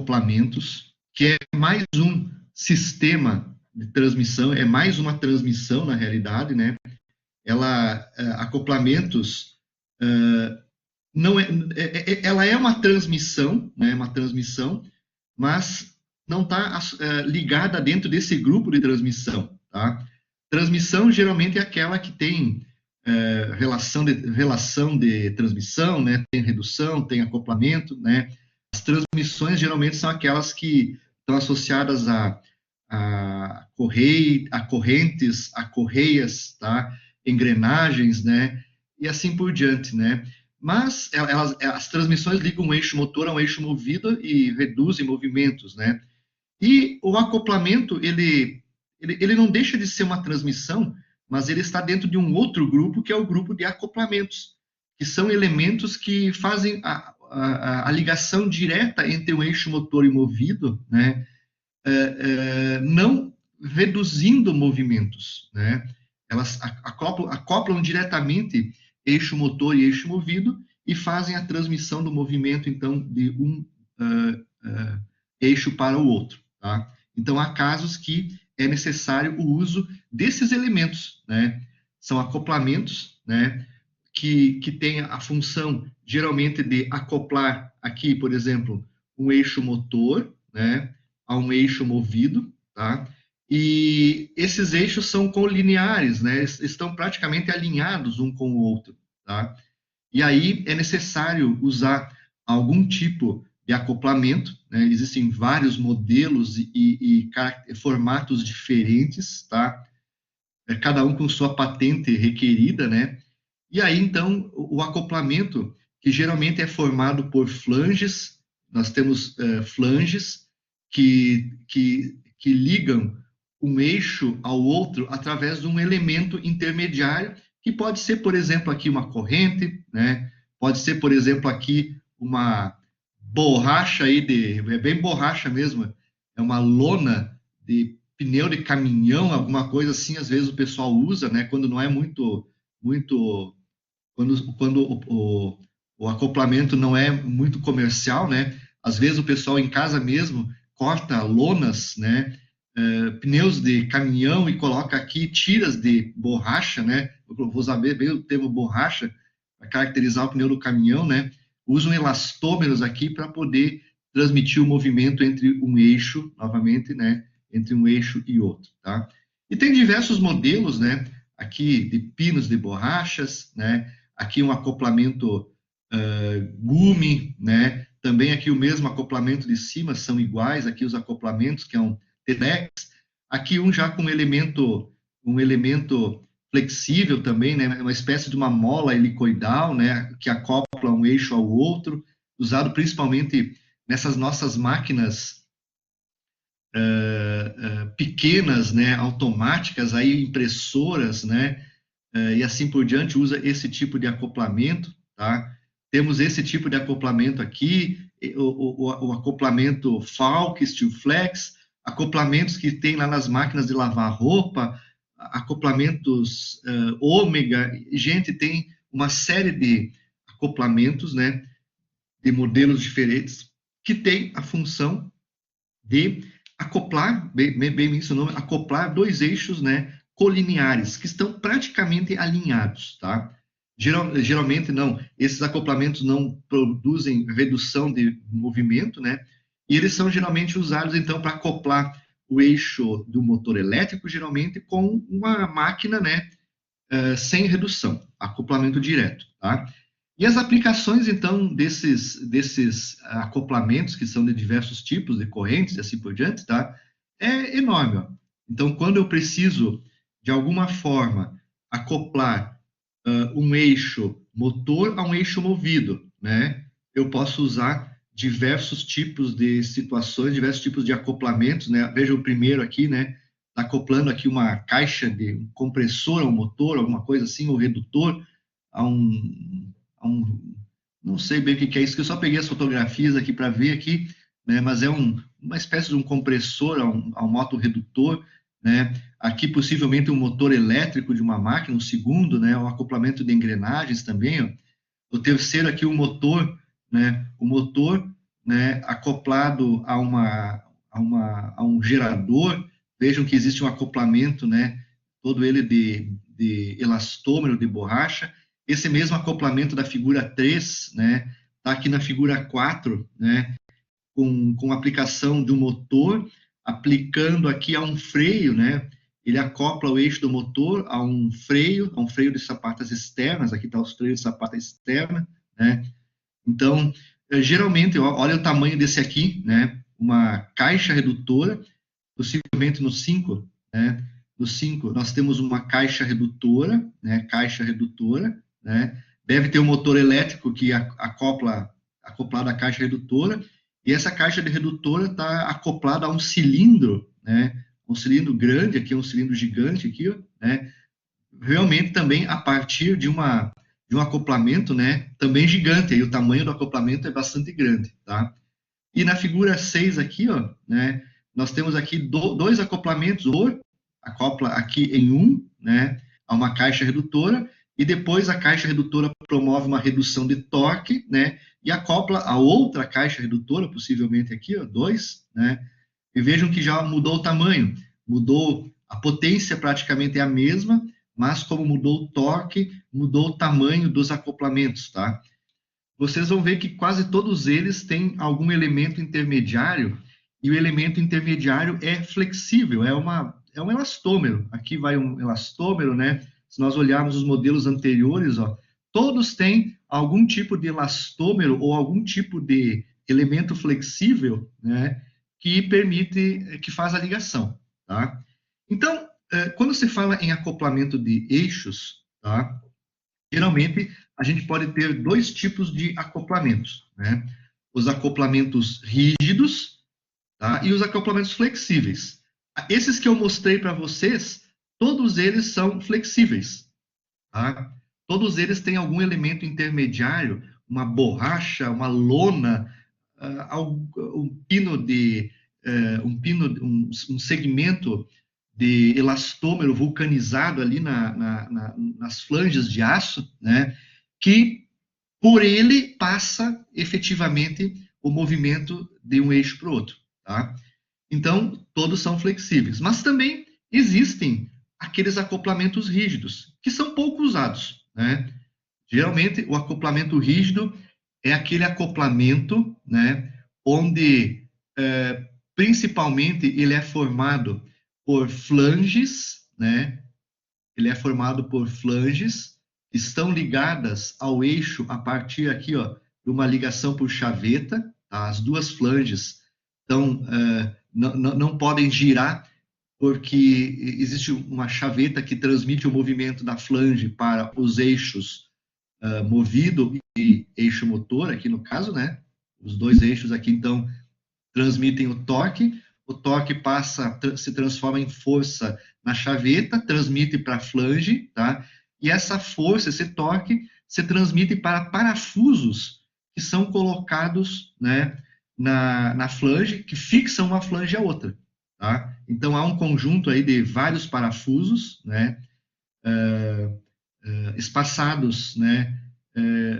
acoplamentos, que é mais um sistema de transmissão, é mais uma transmissão na realidade, né? Acoplamentos não ela é uma transmissão, né? Uma transmissão, mas não está ligada dentro desse grupo de transmissão, tá? Transmissão geralmente é aquela que tem relação de transmissão, né? Tem redução, tem acoplamento, né? As transmissões geralmente são aquelas que estão associadas a correntes, a correias, tá? Engrenagens, né? E assim por diante, né? Mas as transmissões ligam um eixo motor a um eixo movido e reduzem movimentos, né? E o acoplamento, ele não deixa de ser uma transmissão, mas ele está dentro de um outro grupo, que é o grupo de acoplamentos, que são elementos que fazem a ligação direta entre o eixo motor e movido, né? Não reduzindo movimentos, né? Elas acoplam diretamente eixo motor e eixo movido e fazem a transmissão do movimento, então, de um eixo para o outro, tá? Então, há casos que é necessário o uso desses elementos, né? São acoplamentos, né? Que têm a função, geralmente, de acoplar aqui, por exemplo, um eixo motor, né? A um eixo movido, tá? E esses eixos são colineares, né? Estão praticamente alinhados um com o outro, tá? E aí é necessário usar algum tipo de acoplamento, né? Existem vários modelos e formatos diferentes, tá? Cada um com sua patente requerida, né? E aí, então, o acoplamento, que geralmente é formado por flanges, nós temos flanges que ligam um eixo ao outro através de um elemento intermediário, que pode ser, por exemplo, aqui uma corrente, né? Pode ser, por exemplo, aqui uma borracha aí é bem borracha mesmo, é uma lona de pneu de caminhão, alguma coisa assim, às vezes o pessoal usa, né? Quando não é muito quando o acoplamento não é muito comercial, né? Às vezes o pessoal em casa mesmo corta lonas, né? Pneus de caminhão e coloca aqui tiras de borracha, né? Eu vou usar bem o termo borracha para caracterizar o pneu do caminhão, né? Usam elastômeros aqui para poder transmitir o movimento entre um eixo, novamente, né? Entre um eixo e outro, tá? E tem diversos modelos, né? Aqui de pinos de borrachas, né? Aqui um acoplamento gume, né? Também aqui o mesmo acoplamento de cima, são iguais, aqui os acoplamentos, que é um TEDx, aqui um já com um elemento flexível também, né? Uma espécie de uma mola helicoidal, né? Que acopla um eixo ao outro, usado principalmente nessas nossas máquinas pequenas, né? Automáticas, aí impressoras, né? E assim por diante, usa esse tipo de acoplamento, tá? Temos esse tipo de acoplamento aqui, o acoplamento Falk, Steel Flex, acoplamentos que tem lá nas máquinas de lavar roupa, acoplamentos ômega, gente, tem uma série de acoplamentos, né, de modelos diferentes, que tem a função de acoplar, bem isso o nome, acoplar dois eixos, né, colineares, que estão praticamente alinhados, tá? Geralmente não, esses acoplamentos não produzem redução de movimento, né? E eles são geralmente usados, então, para acoplar o eixo do motor elétrico, geralmente com uma máquina, né, sem redução, acoplamento direto, tá? E as aplicações, então, desses acoplamentos, que são de diversos tipos, de correntes e assim por diante, tá? É enorme, ó. Então, quando eu preciso, de alguma forma, acoplar um eixo motor a um eixo movido, né? Eu posso usar diversos tipos de situações, diversos tipos de acoplamentos, né? Veja o primeiro aqui, né? Está acoplando aqui uma caixa de um compressor ao motor, alguma coisa assim, ou redutor a não sei bem o que é isso, que eu só peguei as fotografias aqui para ver aqui, né? Mas é uma espécie de um compressor a um motorredutor, né? Aqui possivelmente um motor elétrico de uma máquina, um segundo, né? O acoplamento de engrenagens também, ó. O terceiro aqui o motor, né? O motor né, acoplado a um gerador. Vejam que existe um acoplamento, né, todo ele de elastômero de borracha. Esse mesmo acoplamento da figura 3, né, está aqui na figura 4, né, com aplicação de um motor, aplicando aqui a um freio, né, ele acopla o eixo do motor a um freio de sapatas externas. Aqui está os freios de sapata externa, né. Então, geralmente, olha o tamanho desse aqui, né, uma caixa redutora, possivelmente no 5, né, no 5 nós temos uma caixa redutora, né, deve ter um motor elétrico que acoplado à caixa redutora, e essa caixa de redutora está acoplada a um cilindro, né, um cilindro grande, aqui um cilindro gigante aqui, né, realmente também a partir de um acoplamento, né, também gigante, aí o tamanho do acoplamento é bastante grande, tá? E na figura 6 aqui, ó, né, nós temos aqui dois acoplamentos, acopla aqui em um, né, a uma caixa redutora, e depois a caixa redutora promove uma redução de torque, né, e acopla a outra caixa redutora, possivelmente aqui, ó, 2, né, e vejam que já mudou o tamanho, mudou a potência, praticamente é a mesma, mas como mudou o torque, mudou o tamanho dos acoplamentos, tá? Vocês vão ver que quase todos eles têm algum elemento intermediário, e o elemento intermediário é flexível, é um elastômero. Aqui vai um elastômero, né? Se nós olharmos os modelos anteriores, ó, todos têm algum tipo de elastômero ou algum tipo de elemento flexível, né, que faz a ligação, tá? Então, quando se fala em acoplamento de eixos, tá, geralmente a gente pode ter dois tipos de acoplamentos, né? Os acoplamentos rígidos, tá, e os acoplamentos flexíveis. Esses que eu mostrei para vocês, todos eles são flexíveis, tá? Todos eles têm algum elemento intermediário, uma borracha, uma lona, um segmento de elastômero vulcanizado ali nas flanges de aço, né, que por ele passa efetivamente o movimento de um eixo para o outro, tá? Então, todos são flexíveis, mas também existem aqueles acoplamentos rígidos, que são pouco usados, né? Geralmente, o acoplamento rígido é aquele acoplamento, né, onde principalmente ele é formado por flanges, né? Ele é formado por flanges que estão ligadas ao eixo a partir aqui, ó, de uma ligação por chaveta, tá? As duas flanges não podem girar porque existe uma chaveta que transmite o movimento da flange para os eixos movido e eixo motor, aqui no caso, né? Os dois eixos aqui, então, transmitem o torque se transforma em força na chaveta, transmite para a flange, tá? E essa força, esse torque, se transmite para parafusos que são colocados, né, na flange, que fixam uma flange à outra, tá? Então, há um conjunto aí de vários parafusos, né, espaçados, né,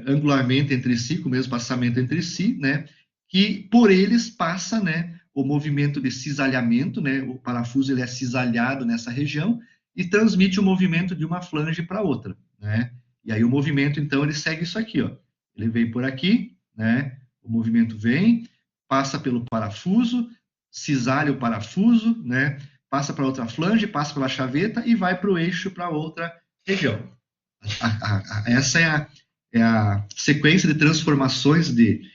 angularmente entre si, com o mesmo passamento entre si, né, que por eles passa, né, o movimento de cisalhamento, né, o parafuso ele é cisalhado nessa região e transmite o movimento de uma flange para outra, né? E aí o movimento, então, ele segue isso aqui, ó. Ele vem por aqui, né? O movimento vem, passa pelo parafuso, cisalha o parafuso, né? Passa para outra flange, passa pela chaveta e vai para o eixo para outra região. Essa é a sequência de transformações de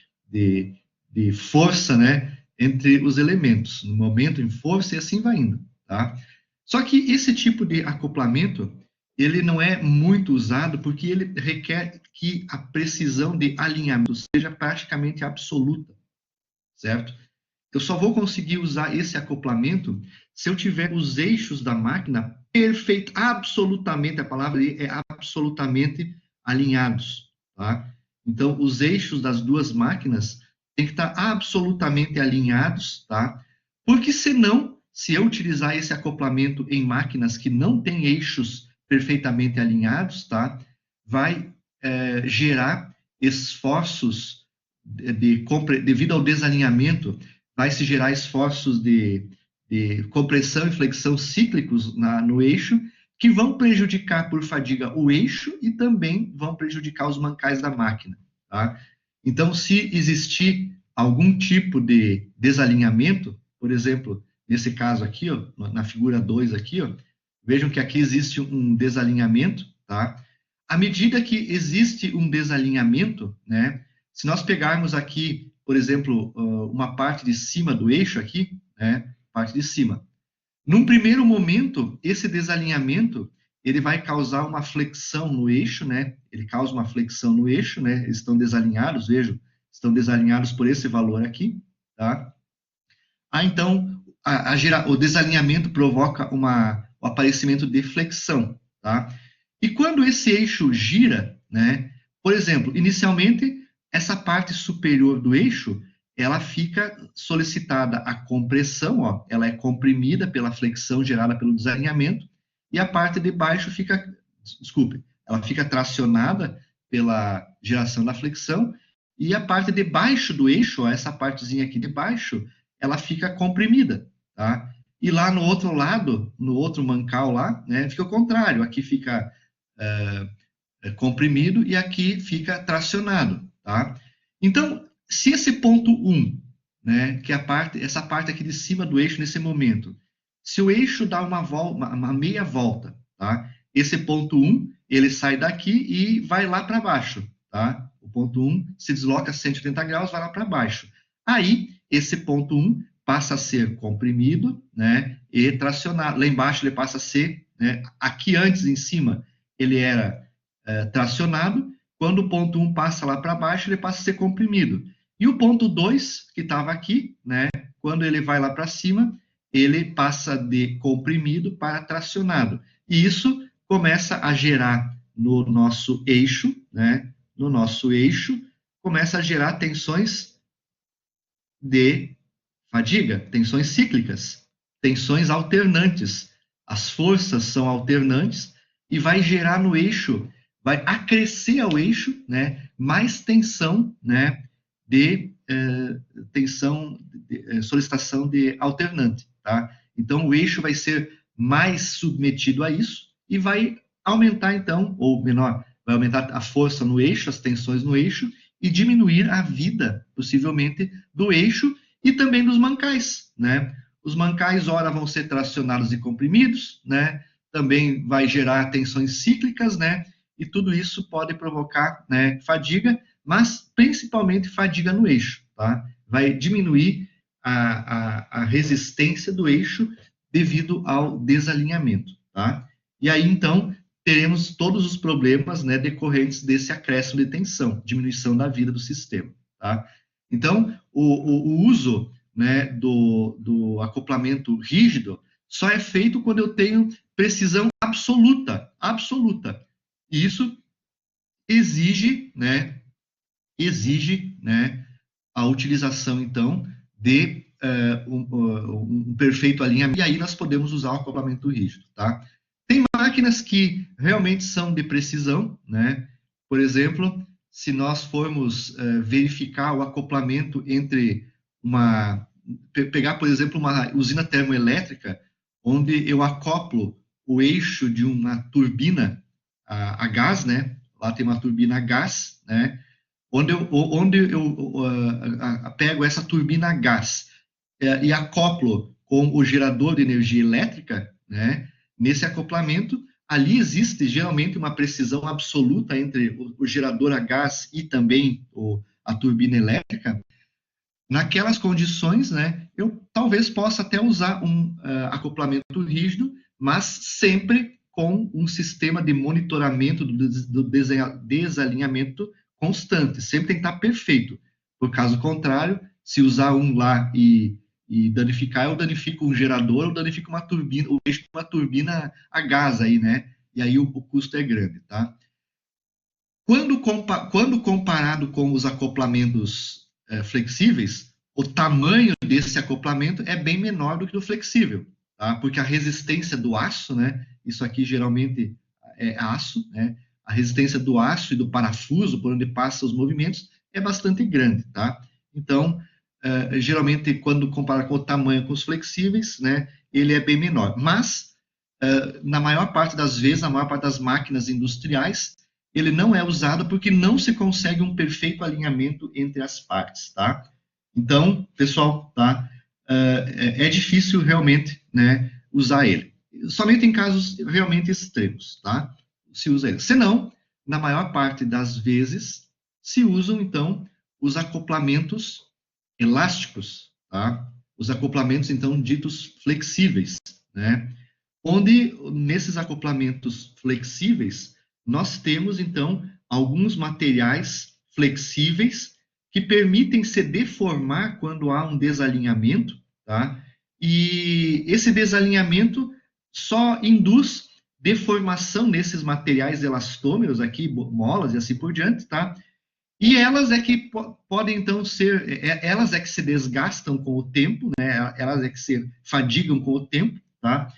força, né, entre os elementos, no momento em força e assim vai indo, tá? Só que esse tipo de acoplamento, ele não é muito usado porque ele requer que a precisão de alinhamento seja praticamente absoluta, certo? Eu só vou conseguir usar esse acoplamento se eu tiver os eixos da máquina perfeito, absolutamente, a palavra aí é absolutamente alinhados, tá? Então, os eixos das duas máquinas têm que estar absolutamente alinhados, tá? Porque senão, se eu utilizar esse acoplamento em máquinas que não têm eixos perfeitamente alinhados, tá? Vai gerar esforços devido ao desalinhamento, vai se gerar esforços de compressão e flexão cíclicos no eixo, que vão prejudicar por fadiga o eixo e também vão prejudicar os mancais da máquina, tá? Então, se existir algum tipo de desalinhamento, por exemplo, nesse caso aqui, ó, na figura 2 aqui, ó, vejam que aqui existe um desalinhamento, tá? À medida que existe um desalinhamento, né, se nós pegarmos aqui, por exemplo, uma parte de cima do eixo aqui, né, parte de cima, num primeiro momento, esse desalinhamento, ele vai causar uma flexão no eixo, né? Ele causa uma flexão no eixo, né? Eles estão desalinhados, vejam, estão desalinhados por esse valor aqui, tá? Então, o desalinhamento provoca o aparecimento de flexão, tá? E quando esse eixo gira, né? Por exemplo, inicialmente, essa parte superior do eixo, ela fica solicitada a compressão, ó, ela é comprimida pela flexão gerada pelo desalinhamento, e a parte de baixo fica, desculpe, ela fica tracionada pela geração da flexão, e a parte de baixo do eixo, ó, essa partezinha aqui de baixo, ela fica comprimida, tá? E lá no outro lado, no outro mancal lá, né, fica o contrário, aqui fica comprimido e aqui fica tracionado, tá? Então, se esse ponto 1, né, que é essa parte aqui de cima do eixo nesse momento, se o eixo dá uma meia volta, tá? Esse ponto 1, ele sai daqui e vai lá para baixo, tá? O ponto 1 se desloca 180 graus, vai lá para baixo. Aí, esse ponto 1 passa a ser comprimido, né, e tracionado. Lá embaixo ele passa a ser, né, aqui antes, em cima, ele era tracionado. Quando o ponto 1 passa lá para baixo, ele passa a ser comprimido. E o ponto 2, que estava aqui, né, quando ele vai lá para cima, ele passa de comprimido para tracionado. E isso começa a gerar no nosso eixo, né, no nosso eixo, começa a gerar tensões de fadiga, tensões cíclicas, tensões alternantes. As forças são alternantes e vai gerar no eixo, vai acrescer ao eixo, né, mais tensão, né, solicitação de alternante, tá? Então o eixo vai ser mais submetido a isso e vai aumentar então, ou menor, vai aumentar a força no eixo, as tensões no eixo e diminuir a vida, possivelmente, do eixo e também dos mancais, né? Os mancais, ora, vão ser tracionados e comprimidos, né? Também vai gerar tensões cíclicas, né? E tudo isso pode provocar, né, fadiga, mas principalmente fadiga no eixo, tá? Vai diminuir a resistência do eixo devido ao desalinhamento, tá? E aí, então, teremos todos os problemas, né, decorrentes desse acréscimo de tensão, diminuição da vida do sistema, tá? Então, o uso, né, do acoplamento rígido só é feito quando eu tenho precisão absoluta, absoluta. E isso exige, né, a utilização, então, de um perfeito alinhamento, e aí nós podemos usar o acoplamento rígido, tá? Tem máquinas que realmente são de precisão, né? Por exemplo, se nós formos verificar o acoplamento entre pegar, por exemplo, uma usina termoelétrica, onde eu acoplo o eixo de uma turbina a gás, né? Lá tem uma turbina a gás, né? Onde eu pego essa turbina a gás e acoplo com o gerador de energia elétrica, né? Nesse acoplamento, ali existe geralmente uma precisão absoluta entre o gerador a gás e também a turbina elétrica. Naquelas condições, né, eu talvez possa até usar um acoplamento rígido, mas sempre com um sistema de monitoramento do desalinhamento constante, sempre tem que estar perfeito. Por caso contrário, se usar um lá e danificar, eu danifico um gerador, eu danifico uma turbina, o eixo de uma turbina a gás aí, né? E aí o custo é grande, tá? Quando comparado com os acoplamentos flexíveis, o tamanho desse acoplamento é bem menor do que do flexível, tá? Porque a resistência do aço, né? Isso aqui geralmente é aço, né? A resistência do aço e do parafuso por onde passam os movimentos é bastante grande, tá? Então, geralmente, quando compara com o tamanho com os flexíveis, né, ele é bem menor. Mas, na maior parte das vezes, na maior parte das máquinas industriais, ele não é usado porque não se consegue um perfeito alinhamento entre as partes, tá? Então, pessoal, tá? É difícil realmente, né, usar ele. Somente em casos realmente extremos, tá? Se usa ele. Senão, na maior parte das vezes, se usam, então, os acoplamentos elásticos, tá? Os acoplamentos, então, ditos flexíveis, né? Onde, nesses acoplamentos flexíveis, nós temos, então, alguns materiais flexíveis que permitem se deformar quando há um desalinhamento, tá? E esse desalinhamento só induz deformação nesses materiais elastômeros aqui, molas e assim por diante, tá? E elas é que podem, então, elas é que se desgastam com o tempo, né? Elas é que se fadigam com o tempo, tá?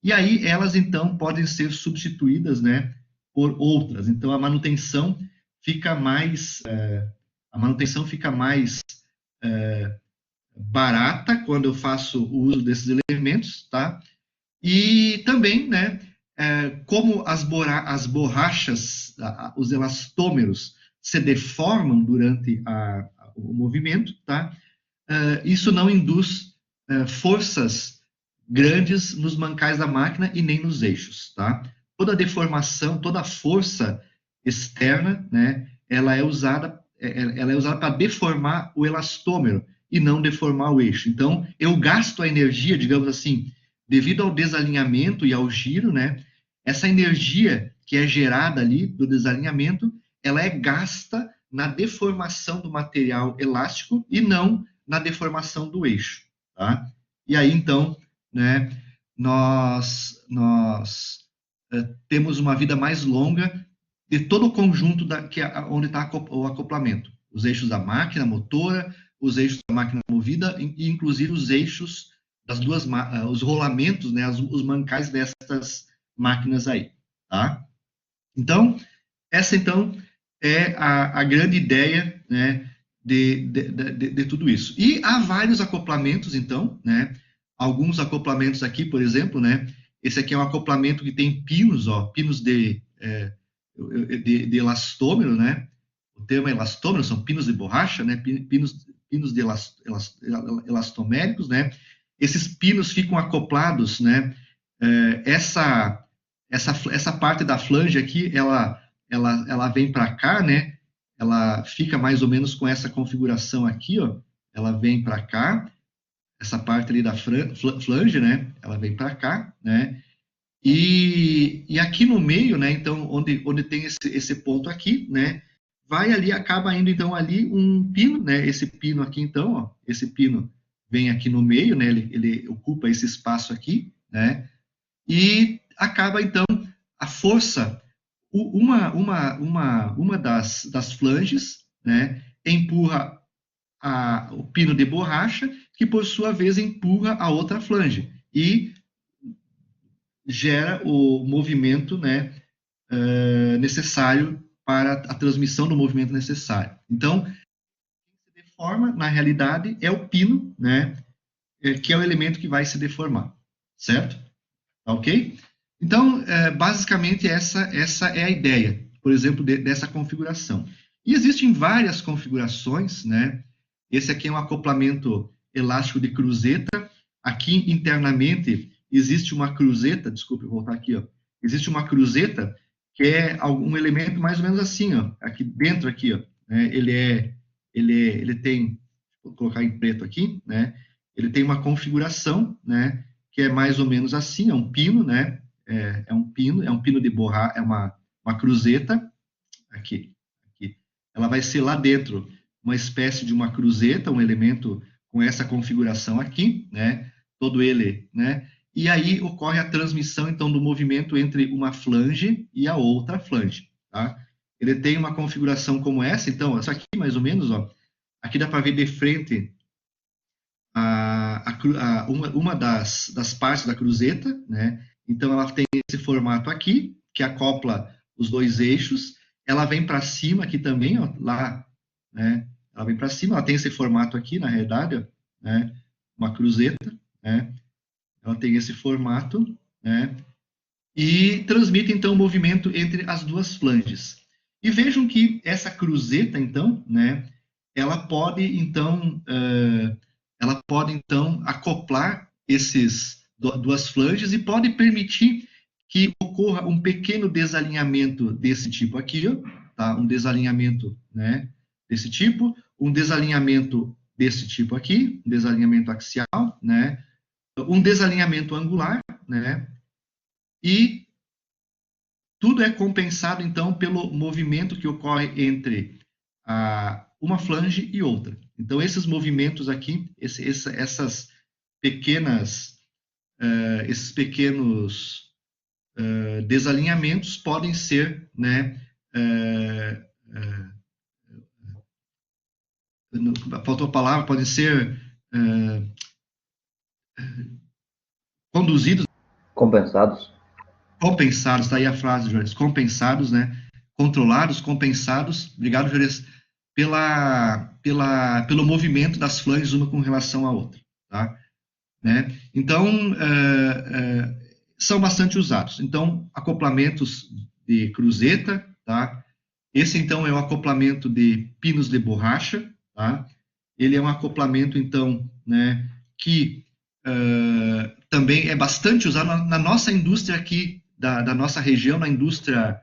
E aí elas, então, podem ser substituídas, né, por outras. Então, a manutenção fica mais, barata quando eu faço o uso desses elementos, tá? E também, né, como as borrachas, os elastômeros se deformam durante o movimento, tá? Isso não induz forças grandes nos mancais da máquina e nem nos eixos, tá? Toda a deformação, toda a força externa, né, ela é usada para deformar o elastômero e não deformar o eixo. Então, eu gasto a energia, digamos assim, devido ao desalinhamento e ao giro, né? Essa energia que é gerada ali do desalinhamento, ela é gasta na deformação do material elástico e não na deformação do eixo, tá? E aí, então, né, nós temos uma vida mais longa de todo o conjunto onde está o acoplamento. Os eixos da máquina motora, os eixos da máquina movida e, inclusive, os eixos das duas, os rolamentos, né, os mancais dessas máquinas aí, tá? Então, essa, então, é a grande ideia, né, de tudo isso. E há vários acoplamentos, então, né? Alguns acoplamentos aqui, por exemplo, né? Esse aqui é um acoplamento que tem pinos, ó, pinos de elastômero, né? O termo é elastômero, são pinos de borracha, né? Pinos de elastoméricos, né? Esses pinos ficam acoplados, né? Essa parte da flange aqui, ela vem para cá, né? Ela fica mais ou menos com essa configuração aqui, ó. Ela vem para cá, essa parte ali da flange, né? Ela vem para cá, né? E aqui no meio, né? Então, onde tem esse ponto aqui, né? Vai ali, acaba indo então ali um pino, né? Esse pino aqui, então, ó, esse pino vem aqui no meio, né? Ele ocupa esse espaço aqui, né? E acaba então a força, uma das flanges, né? Empurra o pino de borracha, que por sua vez empurra a outra flange e gera o movimento, né, necessário para a transmissão do movimento necessário. Então, quem se deforma, na realidade, é o pino, né, que é o elemento que vai se deformar, certo? Ok? Então, basicamente, essa é a ideia, por exemplo, dessa configuração. E existem várias configurações, né? Esse aqui é um acoplamento elástico de cruzeta. Aqui, internamente, existe uma cruzeta, desculpe, vou voltar aqui, ó. Existe uma cruzeta que é um elemento mais ou menos assim, ó. Aqui dentro, aqui, ó. Né? Ele tem, vou colocar em preto aqui, né? Ele tem uma configuração, né? Que é mais ou menos assim, é um pino, né? É um pino de borracha, é uma cruzeta, aqui. Ela vai ser lá dentro uma espécie de uma cruzeta, um elemento com essa configuração aqui, né? Todo ele, né? E aí ocorre a transmissão, então, do movimento entre uma flange e a outra flange, tá? Ele tem uma configuração como essa, então, essa aqui mais ou menos, ó. Aqui dá para ver de frente uma das partes da cruzeta, né? Então, ela tem esse formato aqui, que acopla os dois eixos. Ela vem para cima aqui também, ó, lá, né? Ela vem para cima, ela tem esse formato aqui, na realidade, né? Uma cruzeta, né? Ela tem esse formato, né? E transmite, então, o movimento entre as duas flanges. E vejam que essa cruzeta, então, né? Ela pode, então, acoplar esses duas flanges e pode permitir que ocorra um pequeno desalinhamento desse tipo aqui, ó, tá? Um desalinhamento, né, desse tipo, um desalinhamento desse tipo aqui, um desalinhamento axial, né, um desalinhamento angular, né, e tudo é compensado, então, pelo movimento que ocorre entre uma flange e outra. Então, esses movimentos aqui, essas pequenas, esses pequenos desalinhamentos podem ser, né, faltou a palavra, podem ser conduzidos, compensados, tá aí a frase, Juarez, compensados, né, controlados, compensados, obrigado, Juarez, pelo movimento das flanges uma com relação à outra, tá? Né? Então, são bastante usados. Então, acoplamentos de cruzeta, tá? Esse, então, é o acoplamento de pinos de borracha, tá? Ele é um acoplamento, então, né, que também é bastante usado na nossa indústria aqui, da nossa região, na indústria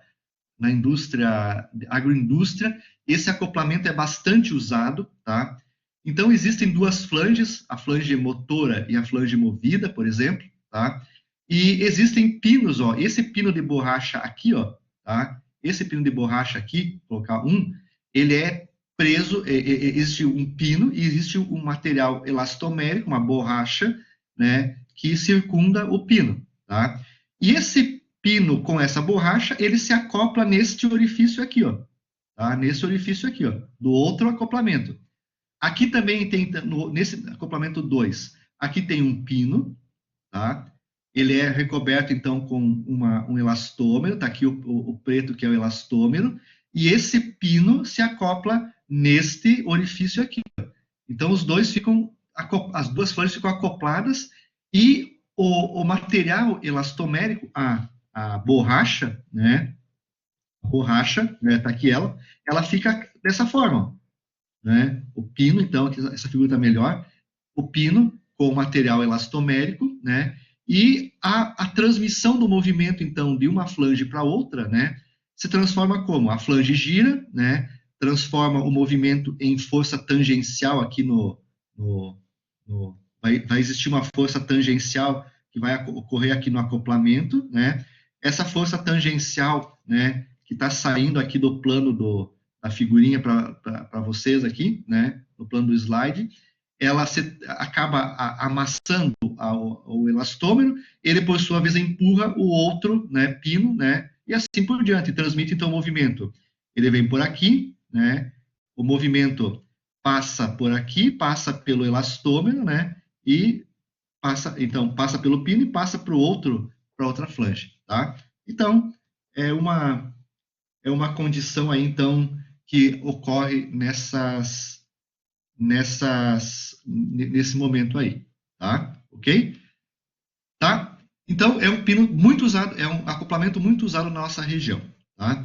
agroindústria, esse acoplamento é bastante usado, tá? Então, existem duas flanges, a flange motora e a flange movida, por exemplo, tá? E existem pinos, ó, esse pino de borracha aqui, ó, tá? Esse pino de borracha aqui, vou colocar um, ele é preso, existe um pino e existe um material elastomérico, uma borracha, né, que circunda o pino, tá? E esse pino com essa borracha, ele se acopla neste orifício aqui, ó, tá? Nesse orifício aqui, ó, do outro acoplamento. Aqui também tem, nesse acoplamento 2, aqui tem um pino, tá? Ele é recoberto, então, com um elastômero, tá aqui o preto que é o elastômero, e esse pino se acopla neste orifício aqui. Então, as duas folhas ficam acopladas e o material elastomérico, a borracha, né? A borracha, né, tá aqui ela fica dessa forma, né? O pino, então, aqui, essa figura está melhor, o pino com o material elastomérico, né? E a transmissão do movimento, então, de uma flange para outra, né? Se transforma como? A flange gira, né? Transforma o movimento em força tangencial aqui vai existir uma força tangencial que vai ocorrer aqui no acoplamento, né? Essa força tangencial, né? Que está saindo aqui do plano da figurinha para vocês aqui, né? No plano do slide, ela acaba amassando o elastômero, ele, por sua vez, empurra o outro, né, pino, né, e assim por diante, transmite, então, o movimento. Ele vem por aqui, né, o movimento passa por aqui, passa pelo elastômero, né, e passa pelo pino e passa para outra flange, tá? Então, é uma condição aí, então, que ocorre nesse momento aí, tá? Ok? Tá? Então, é um pino muito usado, é um acoplamento muito usado na nossa região, tá?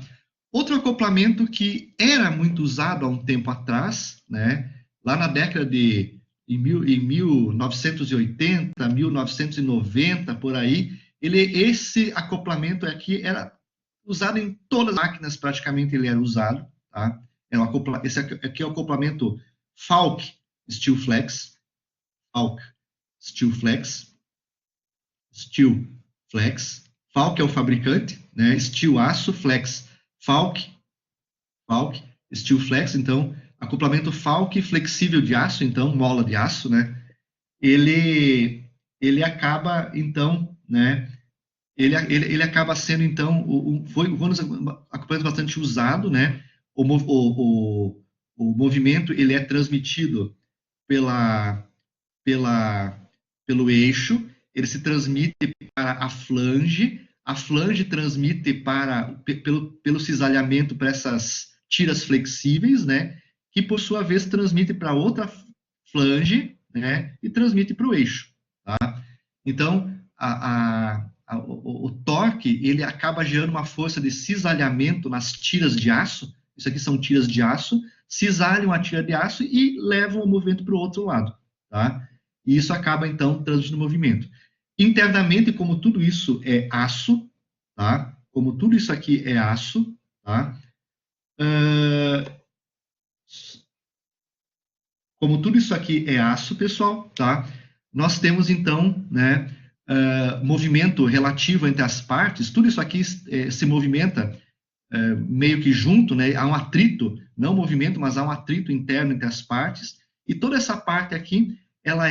Outro acoplamento que era muito usado há um tempo atrás, né? Lá na década em 1980, 1990, por aí, esse acoplamento aqui era usado em todas as máquinas, praticamente ele era usado, tá? Esse aqui é o acoplamento Falk Steel Flex, Falk Steel Flex, Falk é o fabricante, né? Steel aço, Flex, Falk Steel Flex, então, acoplamento Falk flexível de aço, então, mola de aço, né? Ele acaba, então, né? Ele acaba sendo, então, foi um acompanhamento bastante usado, né? O movimento, ele é transmitido pelo eixo, ele se transmite para a flange transmite pelo cisalhamento para essas tiras flexíveis, né? que por sua vez transmite para outra flange, né, e transmite para o eixo, tá? Então, o torque, ele acaba gerando uma força de cisalhamento nas tiras de aço, isso aqui são tiras de aço, cisalham a tira de aço e levam o movimento para o outro lado, tá? E isso acaba, então, transmitindo movimento. Internamente, como tudo isso é aço, tá? Como tudo isso aqui é aço, tá? Como tudo isso aqui é aço, pessoal, tá? Nós temos, então, né, movimento relativo entre as partes, tudo isso aqui se movimenta meio que junto, né? Há um atrito, não movimento, mas há um atrito interno entre as partes, e toda essa parte aqui, ela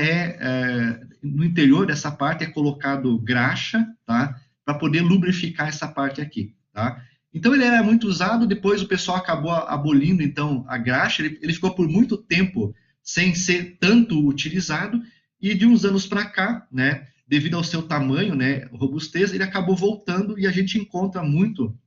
no interior dessa parte é colocado graxa, tá? Para poder lubrificar essa parte aqui, tá? Então ele era muito usado, depois o pessoal acabou abolindo, então, a graxa, ele ficou por muito tempo sem ser tanto utilizado, e de uns anos para cá, né, devido ao seu tamanho, né, robustez, ele acabou voltando, e a gente encontra muito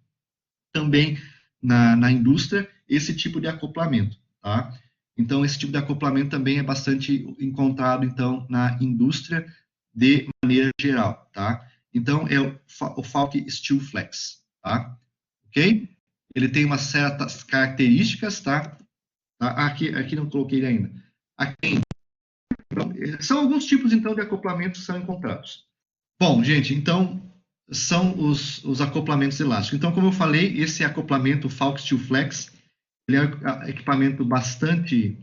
também na indústria esse tipo de acoplamento, tá? Então, esse tipo de acoplamento também é bastante encontrado, então, na indústria de maneira geral, tá? Então, é o Falk Steel Flex, tá? Ok? Ele tem umas certas características, tá? Aqui não coloquei ainda. Aqui, são alguns tipos, então, de acoplamento que são encontrados. Bom, gente, então, são os acoplamentos elásticos. Então, como eu falei, esse acoplamento, o Falk Steel Flex, ele é um equipamento bastante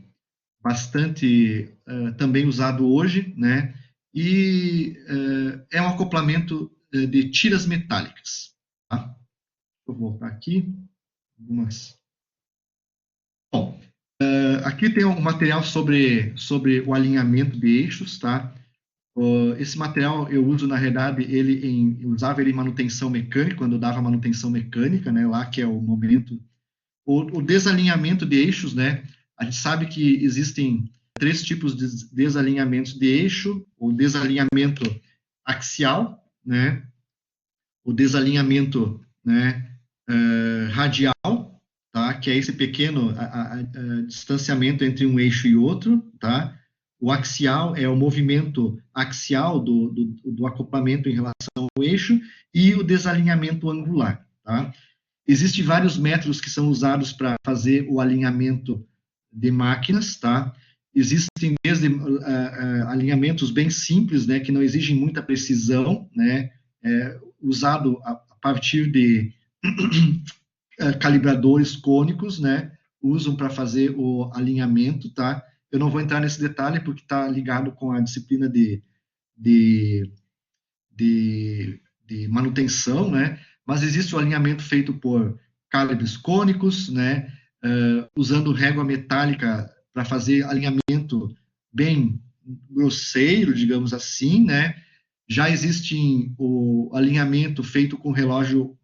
também usado hoje, né? E é um acoplamento de tiras metálicas. Tá? Vou voltar aqui. Bom, aqui tem um material sobre o alinhamento de eixos, tá? Esse material eu uso, na realidade, eu usava ele em manutenção mecânica, quando eu dava manutenção mecânica, né? Lá que é o momento. O desalinhamento de eixos, né? A gente sabe que existem 3 tipos de desalinhamentos de eixo: o desalinhamento axial, né? O desalinhamento, né, radial, tá? Que é esse pequeno distanciamento entre um eixo e outro, tá? O axial é o movimento axial do acoplamento em relação ao eixo, e o desalinhamento angular, tá? Existem vários métodos que são usados para fazer o alinhamento de máquinas, tá? Existem desde alinhamentos bem simples, né, que não exigem muita precisão, né, usado a partir de calibradores cônicos, né, usam para fazer o alinhamento, tá? Eu não vou entrar nesse detalhe porque está ligado com a disciplina de manutenção, né? Mas existe o alinhamento feito por calibres cônicos, né? Usando régua metálica para fazer alinhamento bem grosseiro, digamos assim, né? Já existe o alinhamento feito com relógio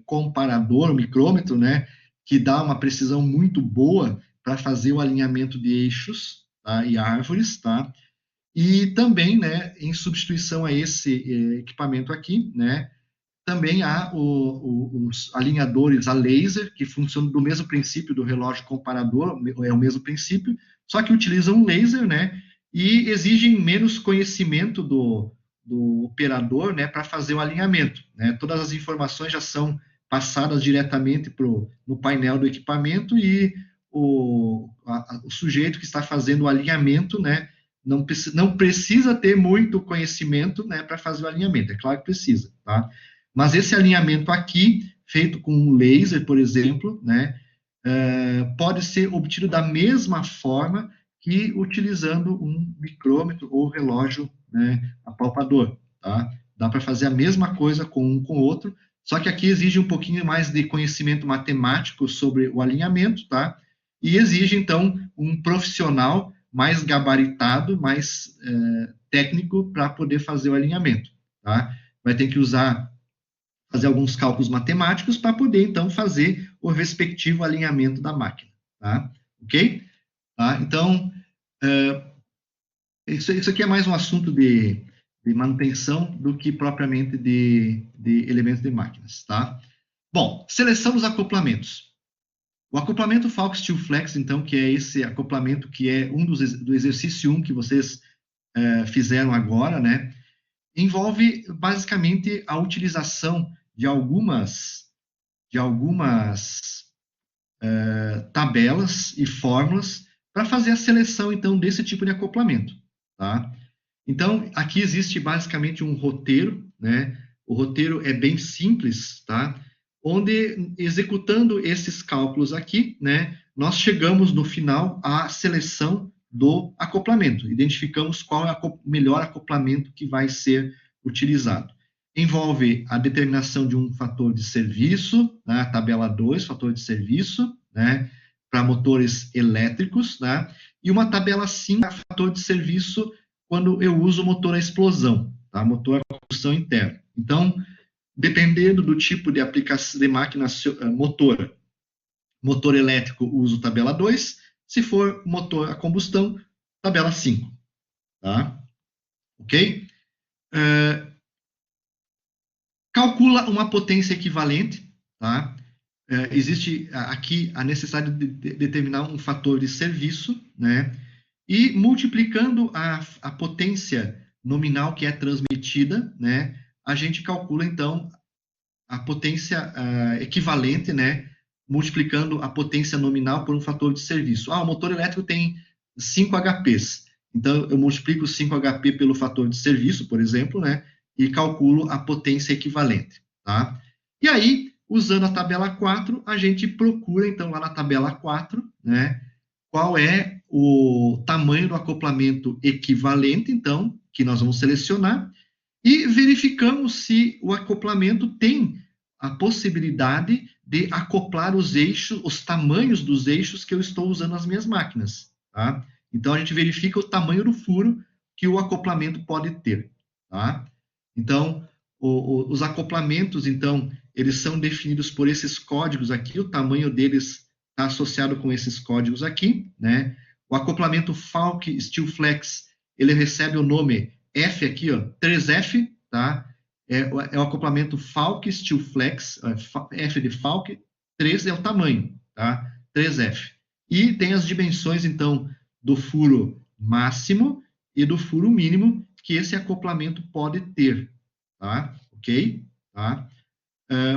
comparador, o micrômetro, né? Que dá uma precisão muito boa para fazer o alinhamento de eixos, tá? E árvores, tá? E também, né, em substituição a esse equipamento aqui, né, também há os alinhadores a laser, que funcionam do mesmo princípio do relógio comparador, é o mesmo princípio, só que utilizam laser, né, e exigem menos conhecimento do operador, né, para fazer o alinhamento, né. Todas as informações já são passadas diretamente no painel do equipamento, e o sujeito que está fazendo o alinhamento, né, não precisa ter muito conhecimento, né, para fazer o alinhamento. É claro que precisa, tá? Mas esse alinhamento aqui, feito com um laser, por exemplo, né, pode ser obtido da mesma forma que utilizando um micrômetro ou relógio, né, apalpador, tá? Dá para fazer a mesma coisa com um com o outro, só que aqui exige um pouquinho mais de conhecimento matemático sobre o alinhamento, tá? E exige, então, um profissional mais gabaritado, mais técnico para poder fazer o alinhamento, tá? Vai ter que fazer alguns cálculos matemáticos para poder, então, fazer o respectivo alinhamento da máquina, tá? Ok? Tá? Então, isso aqui é mais um assunto de manutenção do que propriamente de elementos de máquinas, tá? Bom, seleção dos acoplamentos. O acoplamento Falk Steel Flex, então, que é esse acoplamento que é do exercício 1 que vocês fizeram agora, né? Envolve basicamente a utilização de algumas tabelas e fórmulas para fazer a seleção, então, desse tipo de acoplamento, tá? Então, aqui existe basicamente um roteiro, né? O roteiro é bem simples, tá? Onde, executando esses cálculos aqui, né, nós chegamos no final à seleção do acoplamento. Identificamos qual é o melhor acoplamento que vai ser utilizado. Envolve a determinação de um fator de serviço, né, tabela 2, fator de serviço, né, para motores elétricos, né, e uma tabela 5, fator de serviço quando eu uso o motor a explosão, tá? Motor a combustão interna. Então, dependendo do tipo de aplicação de máquina motor elétrico, uso tabela 2, se for motor a combustão, tabela 5, tá? Ok? Calcula uma potência equivalente, tá? Existe aqui a necessidade de determinar um fator de serviço, né? E multiplicando a potência nominal que é transmitida, né? A gente calcula, então, a potência equivalente, né? Multiplicando a potência nominal por um fator de serviço. O motor elétrico tem 5 HPs. Então, eu multiplico 5 HP pelo fator de serviço, por exemplo, né? E calculo a potência equivalente, tá? E aí, usando a tabela 4, a gente procura, então, lá na tabela 4, né? Qual é o tamanho do acoplamento equivalente, então, que nós vamos selecionar, e verificamos se o acoplamento tem a possibilidade de acoplar os eixos, os tamanhos dos eixos que eu estou usando nas minhas máquinas, tá? Então, a gente verifica o tamanho do furo que o acoplamento pode ter, tá? Então, os acoplamentos, então, eles são definidos por esses códigos aqui, o tamanho deles está associado com esses códigos aqui, né? O acoplamento Falk Steel Flex, ele recebe o nome F aqui, ó, 3F, tá? É o acoplamento Falk Steel Flex, F de Falk, 3 é o tamanho, tá? 3F. E tem as dimensões, então, do furo máximo e do furo mínimo que esse acoplamento pode ter, tá? Ok? Tá?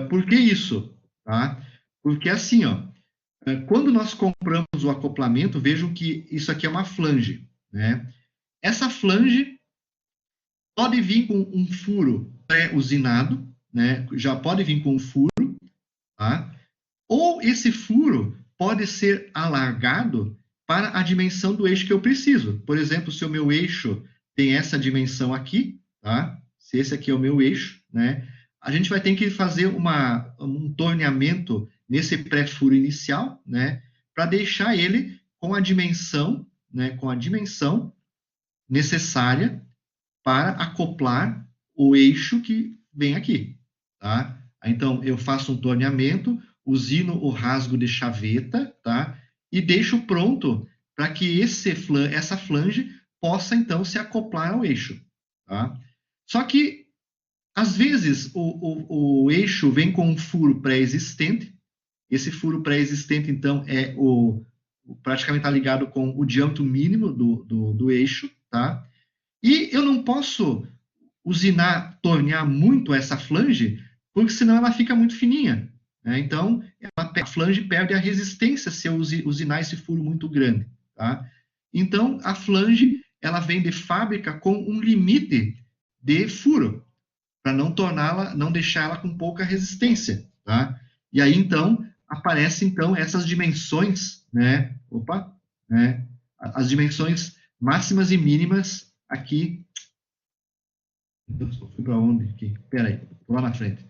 Por que isso? Tá? Porque assim, ó, quando nós compramos o acoplamento, vejam que isso aqui é uma flange, né? Essa flange pode vir com um furo pré-usinado, né? Já pode vir com um furo, tá? Ou esse furo pode ser alargado para a dimensão do eixo que eu preciso. Por exemplo, se o meu eixo tem essa dimensão aqui, tá? Se esse aqui é o meu eixo, né? A gente vai ter que fazer um torneamento nesse pré-furo inicial, né? Para deixar ele com a dimensão, né? Com a dimensão necessária para acoplar o eixo que vem aqui, tá? Então, eu faço um torneamento, usino o rasgo de chaveta, tá? E deixo pronto para que essa flange possa, então, se acoplar ao eixo, tá? Só que, às vezes, o eixo vem com um furo pré-existente. Esse furo pré-existente, então, praticamente está ligado com o diâmetro mínimo do eixo, tá? E eu não posso tornear muito essa flange, porque senão ela fica muito fininha, né? Então, a flange perde a resistência se eu usinar esse furo muito grande, tá? Então, a flange, ela vem de fábrica com um limite de furo, para não deixar ela com pouca resistência, tá? E aí, então, aparecem, então, essas dimensões, né? Né? As dimensões máximas e mínimas aqui. Eu fui para onde aqui? Espera aí, lá na frente.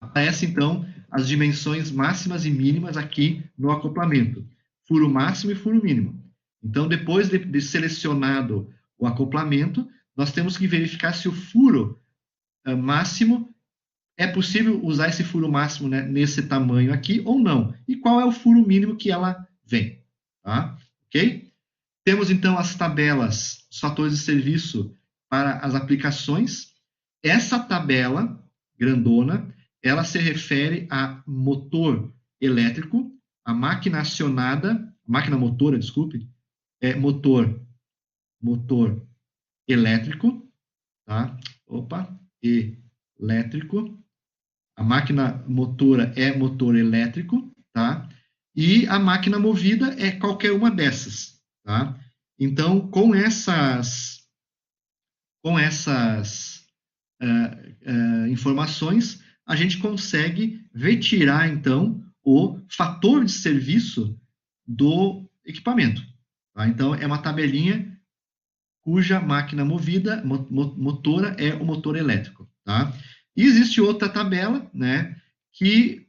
Aparece, então, as dimensões máximas e mínimas aqui no acoplamento. Furo máximo e furo mínimo. Então, depois de selecionado o acoplamento, nós temos que verificar se o furo máximo, é possível usar esse furo máximo, né, nesse tamanho aqui ou não. E qual é o furo mínimo que ela vem. Tá? Ok? Temos, então, as tabelas, os fatores de serviço para as aplicações. Essa tabela grandona, ela se refere a motor elétrico, a máquina acionada, máquina motora, desculpe, é motor elétrico, tá? Opa, elétrico. A máquina motora é motor elétrico, tá? E a máquina movida é qualquer uma dessas, tá? Então, com essas informações, a gente consegue retirar, então, o fator de serviço do equipamento. Tá? Então, é uma tabelinha cuja máquina movida, motora, é o motor elétrico. Tá? E existe outra tabela, né, que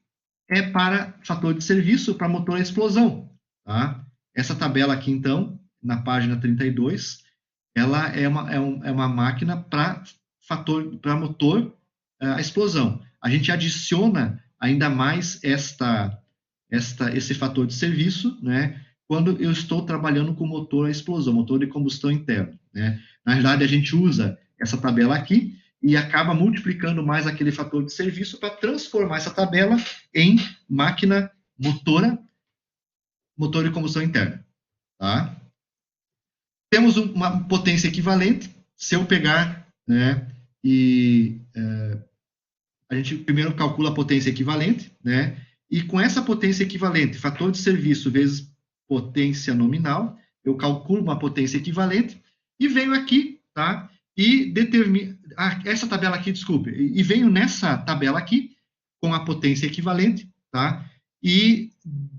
é para fator de serviço para motor a explosão. Tá? Essa tabela aqui, então, na página 32, ela é uma máquina para motor a explosão. A gente adiciona ainda mais esse fator de serviço, né, quando eu estou trabalhando com motor a explosão, motor de combustão interna. Né? Na verdade, a gente usa essa tabela aqui e acaba multiplicando mais aquele fator de serviço para transformar essa tabela em máquina motor de combustão interna. Tá? Temos uma potência equivalente. Se eu pegar, né, a gente primeiro calcula a potência equivalente, né, e com essa potência equivalente, fator de serviço vezes potência nominal, eu calculo uma potência equivalente e venho aqui, tá, e determino, essa tabela aqui, desculpe, e venho nessa tabela aqui com a potência equivalente, tá, e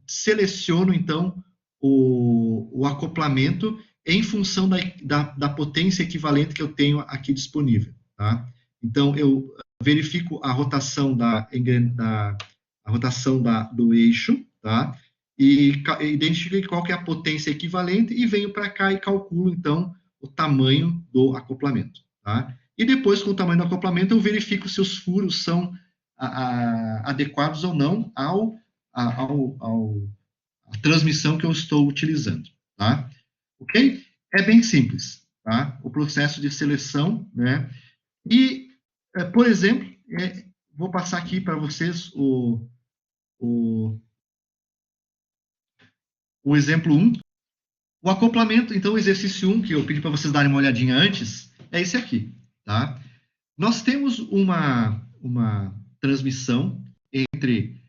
seleciono, então, o acoplamento em função da potência equivalente que eu tenho aqui disponível. Tá? Então, eu verifico a rotação do eixo, tá? E identifico qual que é a potência equivalente e venho para cá e calculo, então, o tamanho do acoplamento. Tá? E depois, com o tamanho do acoplamento, eu verifico se os furos são adequados ou não à transmissão que eu estou utilizando. Tá? Ok? É bem simples, tá? O processo de seleção, né? E, por exemplo, vou passar aqui para vocês o exemplo 1. O acoplamento, então, o exercício 1, que eu pedi para vocês darem uma olhadinha antes, é esse aqui, tá? Nós temos uma transmissão entre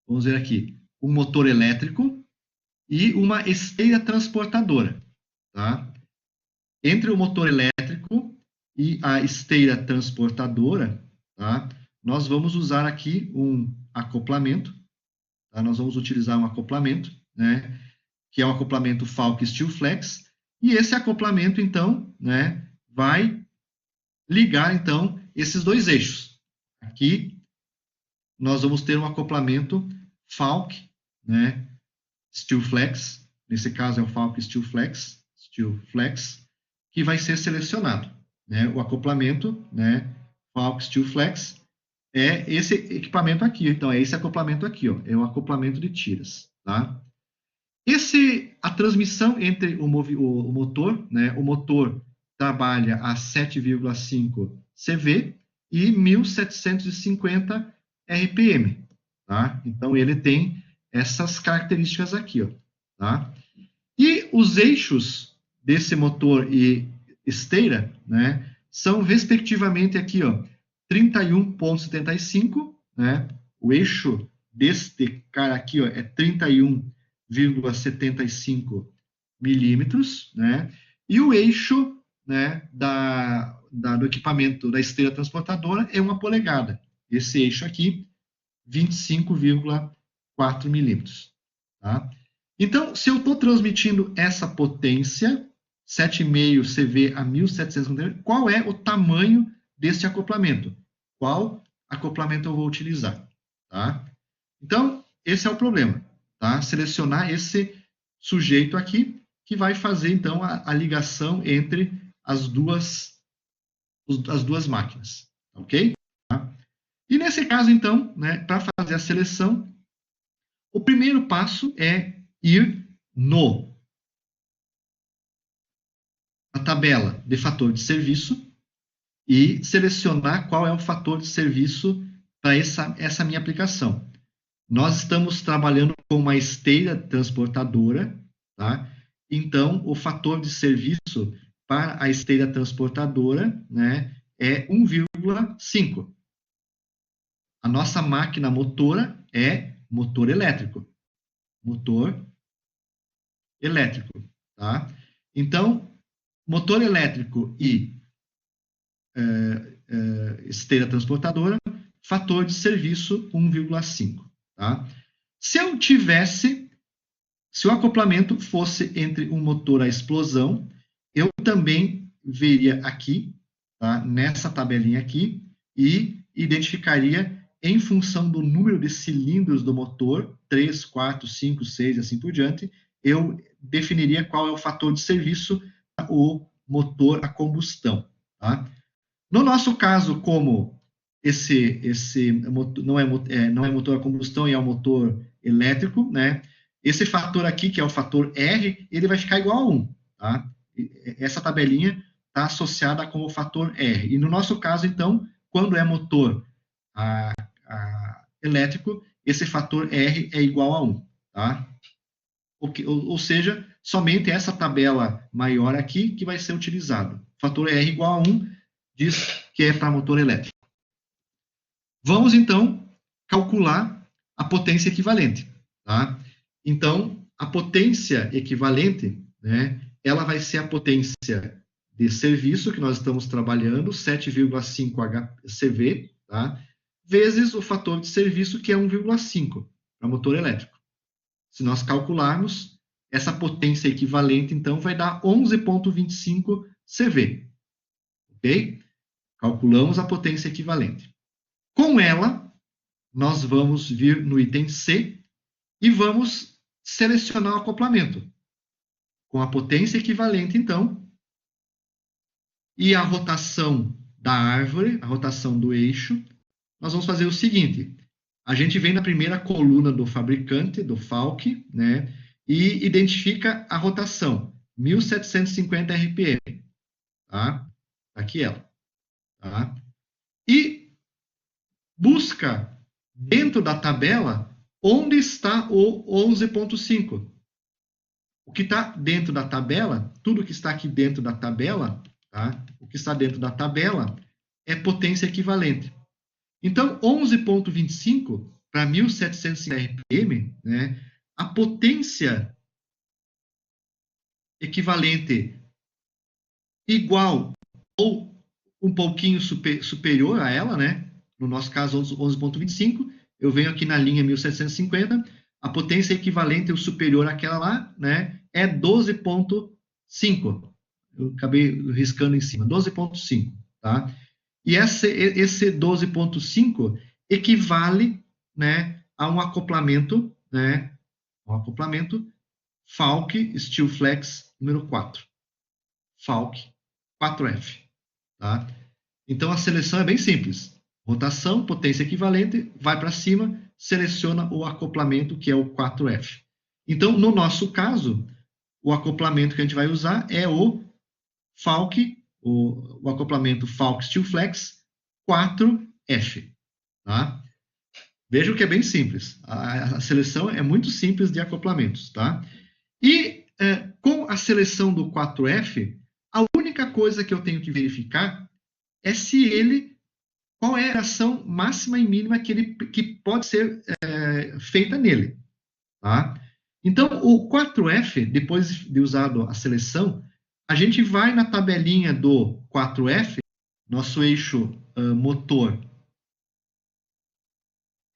vamos ver aqui, um motor elétrico e uma esteira transportadora, tá? Entre o motor elétrico e a esteira transportadora, tá? Nós vamos usar aqui um acoplamento, tá? Nós vamos utilizar um acoplamento, né? Que é o acoplamento Falck Steel Flex, e esse acoplamento, então, né, vai ligar, então, esses dois eixos. Aqui, nós vamos ter um acoplamento Falck, né, Steel Flex, nesse caso é o Falck Steel Flex, que vai ser selecionado. Né? O acoplamento, né, Falck Steel Flex, é esse equipamento aqui. Então, é esse acoplamento aqui, ó, é o acoplamento de tiras. Tá? A transmissão entre o motor, né, o motor trabalha a 7,5 CV e 1.750 RPM. Tá? Então, ele tem essas características aqui. Ó, tá? E os eixos desse motor e esteira, né, são respectivamente aqui, ó, 31,75, né? O eixo deste cara aqui, ó, é 31,75 milímetros, né? E o eixo, né, do equipamento da esteira transportadora é 1 polegada. Esse eixo aqui, 25,4 milímetros, tá? Então, se eu estou transmitindo essa potência, 7,5 CV a 1.750, qual é o tamanho desse acoplamento? Qual acoplamento eu vou utilizar? Tá? Então, esse é o problema. Tá? Selecionar esse sujeito aqui, que vai fazer, então, a ligação entre as duas máquinas. Ok? Tá? E nesse caso, então, né, para fazer a seleção, o primeiro passo é ir na tabela de fator de serviço e selecionar qual é o fator de serviço para essa minha aplicação. Nós estamos trabalhando com uma esteira transportadora, tá? Então, o fator de serviço para a esteira transportadora, né, é 1,5. A nossa máquina motora é motor elétrico. Motor elétrico, tá? Então, motor elétrico e esteira transportadora, fator de serviço 1,5, tá? Se eu tivesse, se o acoplamento fosse entre um motor a explosão, eu também veria aqui, tá? Nessa tabelinha aqui, e identificaria em função do número de cilindros do motor, 3, 4, 5, 6 e assim por diante, eu definiria qual é o fator de serviço o motor a combustão, tá? No nosso caso, como esse não é motor a combustão e é um motor elétrico, né? Esse fator aqui, que é o fator R, ele vai ficar igual a 1, tá? Essa tabelinha está associada com o fator R. E no nosso caso, então, quando é motor elétrico, esse fator R é igual a 1, tá? Ou seja, somente essa tabela maior aqui que vai ser utilizado. Fator R igual a 1 diz que é para motor elétrico. Vamos, então, calcular a potência equivalente. Tá? Então, a potência equivalente, né, ela vai ser a potência de serviço que nós estamos trabalhando, 7,5 HCV, tá? Vezes o fator de serviço, que é 1,5 para motor elétrico. Se nós calcularmos, essa potência equivalente, então, vai dar 11,25 CV. Ok? Calculamos a potência equivalente. Com ela, nós vamos vir no item C e vamos selecionar o acoplamento. Com a potência equivalente, então, e a rotação da árvore, a rotação do eixo, nós vamos fazer o seguinte: a gente vem na primeira coluna do fabricante, do Falck, né, e identifica a rotação, 1750 RPM. Tá? Aqui ela. Tá? E busca dentro da tabela onde está o 11,5. O que está dentro da tabela, tudo que está aqui dentro da tabela, tá? O que está dentro da tabela é potência equivalente. Então, 11,25 para 1750 RPM, né? A potência equivalente igual ou um pouquinho superior a ela, né? No nosso caso, 11,25. Eu venho aqui na linha 1750. A potência equivalente ou superior àquela lá, né? É 12,5. Eu acabei riscando em cima. 12,5, tá? E esse 12,5 equivale, né, a um acoplamento, né? Um acoplamento Falck Steel Flex número 4. Falck 4F. Tá? Então, a seleção é bem simples. Rotação, potência equivalente, vai para cima, seleciona o acoplamento, que é o 4F. Então, no nosso caso, o acoplamento que a gente vai usar é o Falck, o acoplamento Falck Steel Flex 4F. Tá? Vejam que é bem simples. A seleção é muito simples de acoplamentos. Tá? E com a seleção do 4F, a única coisa que eu tenho que verificar é se ele, qual é a ação máxima e mínima que pode ser feita nele. Tá? Então, o 4F, depois de usado a seleção, a gente vai na tabelinha do 4F, nosso eixo motor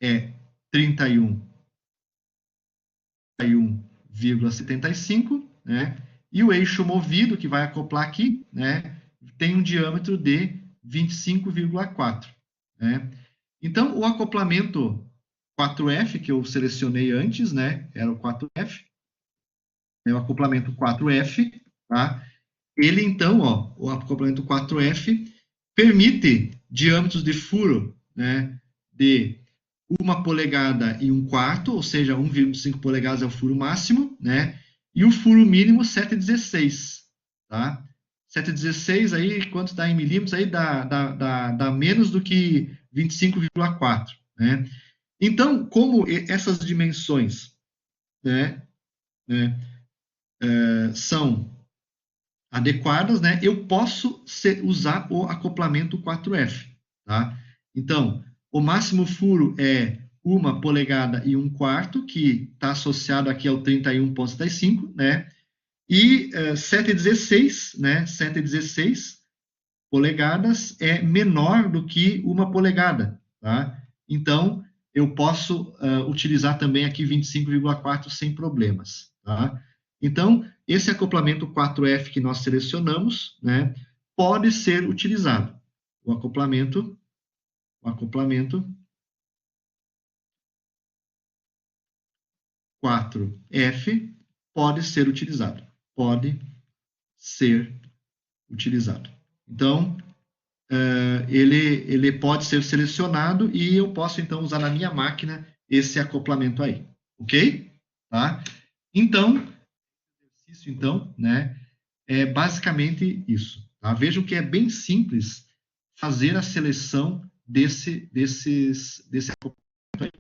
é 31,75, né? E o eixo movido, que vai acoplar aqui, né, tem um diâmetro de 25,4. Né? Então, o acoplamento 4F, que eu selecionei antes, né, era o 4F, é o acoplamento 4F, tá? Ele, então, ó, o acoplamento 4F permite diâmetros de furo, né, de 1 polegada e 1/4, ou seja, 1,5 polegadas é o furo máximo, né? E o furo mínimo 7,16, tá? 7,16 aí, quanto dá em milímetros? Aí dá menos do que 25,4, né? Então, como essas dimensões, né, são adequadas, né, eu posso usar o acoplamento 4F, tá? Então, o máximo furo é 1 polegada e 1/4, que está associado aqui ao 31,75, né? E 7,16, né? 7,16 polegadas é menor do que 1 polegada, tá? Então, eu posso utilizar também aqui 25,4 sem problemas, tá? Então, esse acoplamento 4F que nós selecionamos, né, pode ser utilizado. O acoplamento 4F pode ser utilizado. Pode ser utilizado. Então, ele pode ser selecionado e eu posso, então, usar na minha máquina esse acoplamento aí. Ok? Tá? Então, né, é basicamente isso. Tá? Vejam que é bem simples fazer a seleção desse acoplamento aí.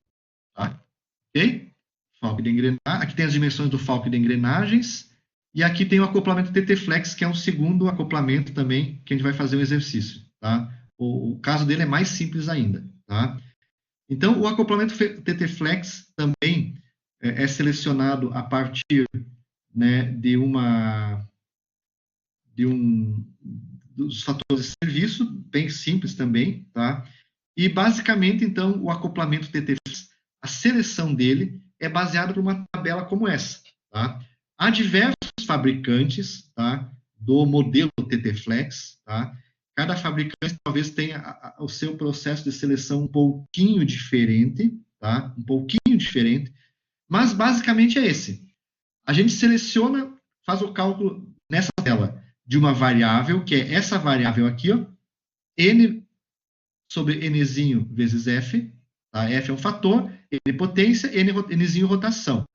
Tá? Ok? Falco de engrenagem. Aqui tem as dimensões do falco de engrenagens. E aqui tem o acoplamento TT Flex, que é um segundo acoplamento também, que a gente vai fazer um exercício. Tá? O caso dele é mais simples ainda. Tá? Então, o acoplamento TT Flex também é selecionado a partir, né, dos fatores de serviço, bem simples também, tá? E basicamente, então, o acoplamento TT Flex, a seleção dele é baseada numa tabela como essa, tá? Há diversos fabricantes, tá, do modelo TT Flex, tá? Cada fabricante talvez tenha o seu processo de seleção um pouquinho diferente, tá? Um pouquinho diferente, mas basicamente é esse. A gente seleciona, faz o cálculo nessa tela de uma variável, que é essa variável aqui, ó, n sobre nzinho vezes f, tá? F é um fator, n potência, nzinho rotação.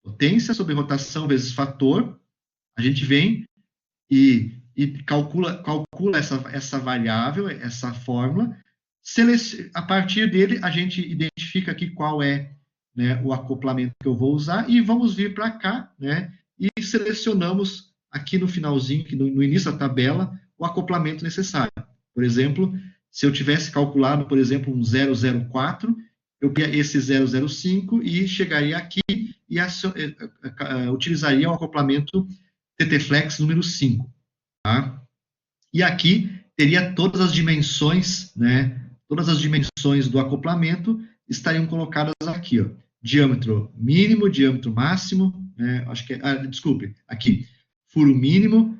Potência sobre rotação vezes fator, a gente vem e calcula essa variável, essa fórmula. A partir dele, a gente identifica aqui qual é, né, o acoplamento que eu vou usar e vamos vir para cá, né, e selecionamos aqui no finalzinho, no início da tabela, o acoplamento necessário. Por exemplo, se eu tivesse calculado, por exemplo, um 004, eu pegaria esse 005 e chegaria aqui e utilizaria o acoplamento TT Flex número 5. Tá? E aqui teria todas as dimensões, né? Todas as dimensões do acoplamento estariam colocadas aqui, ó. Diâmetro mínimo, diâmetro máximo, né? Acho que desculpe, aqui. Furo mínimo,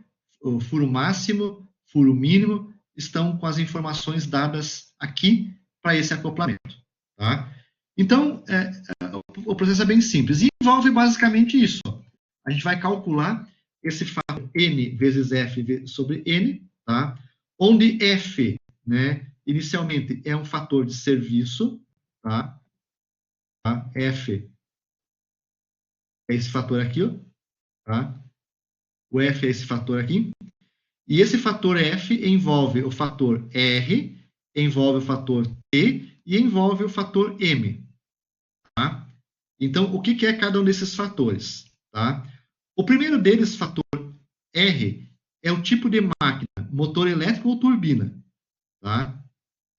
furo máximo, furo mínimo, estão com as informações dadas aqui para esse acoplamento, tá? Então, o processo é bem simples e envolve basicamente isso. Ó. A gente vai calcular esse fator n vezes f sobre n, tá? Onde f, né, inicialmente é um fator de serviço, tá? F é esse fator aqui, ó, tá? O f é esse fator aqui. E esse fator f envolve o fator r, envolve o fator t e envolve o fator m, tá? Então, o que é cada um desses fatores, tá? O primeiro deles, fator R, é o tipo de máquina, motor elétrico ou turbina, tá?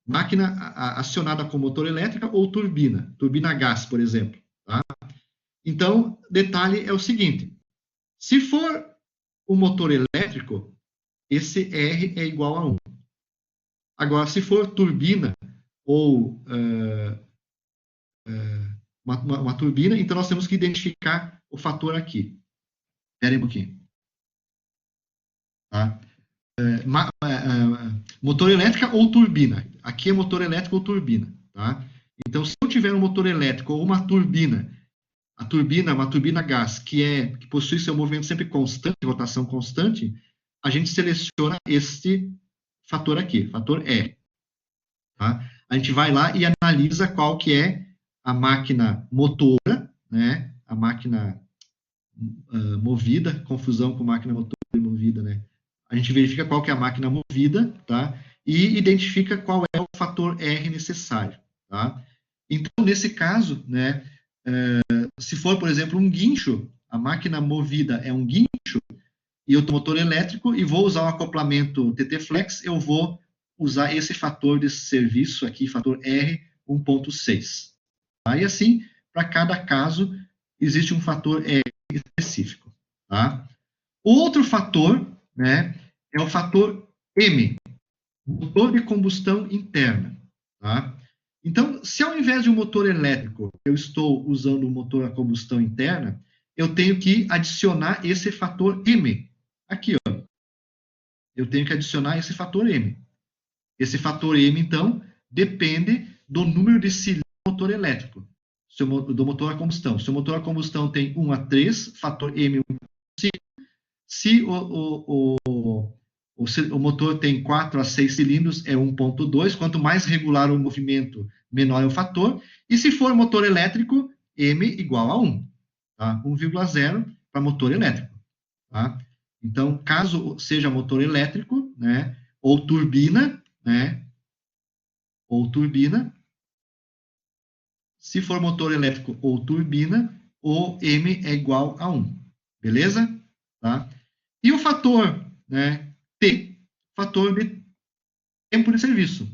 Máquina acionada com motor elétrica ou turbina a gás, por exemplo, tá? Então, detalhe é o seguinte, se for o motor elétrico, esse R é igual a 1. Agora, se for turbina ou uma turbina, então nós temos que identificar o fator aqui. Espera aí um pouquinho. Tá? Motor elétrica ou turbina. Aqui é motor elétrico ou turbina. Tá? Então, se eu tiver um motor elétrico ou uma turbina, a turbina, uma turbina a gás, que possui seu movimento sempre constante, rotação constante, a gente seleciona este fator aqui, fator E. Tá? A gente vai lá e analisa qual que é a máquina motora, né? A máquina movida, confusão com máquina motora e movida, né? A gente verifica qual que é a máquina movida, tá? E identifica qual é o fator R necessário, tá? Então, nesse caso, né, se for, por exemplo, um guincho, a máquina movida é um guincho, e eu tenho motor elétrico e vou usar o acoplamento TT Flex, eu vou usar esse fator de serviço aqui, fator R 1.6. Tá? E assim, para cada caso, existe um fator R específico. Tá? Outro fator, né, é o fator M, motor de combustão interna. Tá? Então, se ao invés de um motor elétrico, eu estou usando um motor a combustão interna, eu tenho que adicionar esse fator M. Aqui, ó. Eu tenho que adicionar esse fator M. Esse fator M, então, depende do número de cilindros do motor elétrico, do motor a combustão. Se o motor a combustão tem 1 a 3, fator M 1.5. Se o motor tem 4 a 6 cilindros, é 1.2. Quanto mais regular o movimento, menor é o fator. E se for motor elétrico, M igual a 1. Tá? 1,0 para motor elétrico. Tá? Então, caso seja motor elétrico, né, ou turbina, se for motor elétrico ou turbina, o M é igual a 1. Beleza? Tá? E o fator, né, T, fator de tempo de serviço.